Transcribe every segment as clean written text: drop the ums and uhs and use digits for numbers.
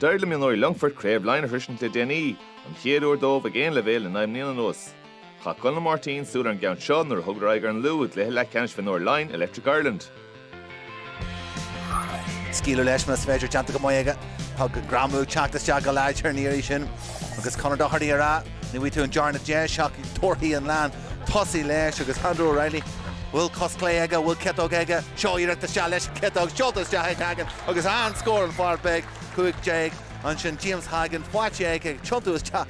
Deirle me nóir Longford Crave line hrishin te Denny, an chéadúr dómh again levéil in aim níana nos. Cha Conor Martin súr an gceann Sean ar thug raigar an luúd le heile ceannis fan nóir line Electric Ireland. Scíú leis me féidir teanta go maiige, thug gramú teachtas teag go leid níirí sin, agus Conor Doherty ará, ní bhí tú an Jarna Jay seach torthaí an lean, tosaí leis agus Andrew O'Reilly. Will cosplay ega, will ketog ega, show you the challenge, ketog, shotas Jack Hagen, agus an score on far big, quick Jake, and James Hagen, watch Jake, Chuntus Cha.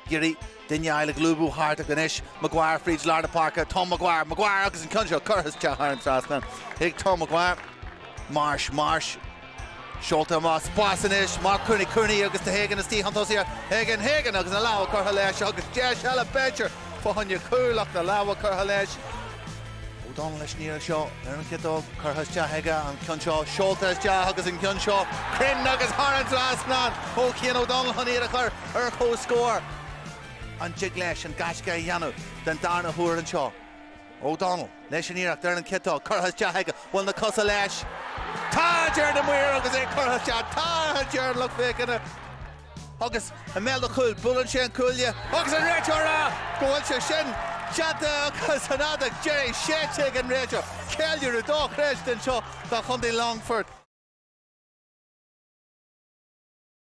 Giri, Dinya Isle Glubu, Hart of Ganesh, Maguire, Fridge, Larda Parker, Tom Maguire, agus in Conjo, Curtis Chaharan Strasman, Hick Tom Maguire, Marsh, Sholta Moss, Bossinish, Mark Cooney, agus the Hagen, Steve Huntos here, Hagen, agus allow Curhalesh, agus Jash Bencher. Fáinne cúlach na láha chutha leis. O'Donnell leis níor seo, ar an citó chutha teaige an cion seo, Seolta is deach agus an cion seo, Crin agus Harrans lasnan, ó Cian O'Donnell chuníar a chur ar có scór. An jig leis an gasca dhéanamh den darna thuair an seo. O'Donnell leis an íireach ar an citó, chutha teaige, bhfuil na cosa leis. Tá dear na muir agus é chutha teaige, tá dear luch fécinna. Agus a melda cool, bullen sin coolja. Agus an réitio ra, gohfuil se sin chata agus an adag Jerry Shetig an réitio. Ceilliúr a dó chréis den seo dá chundí Longford.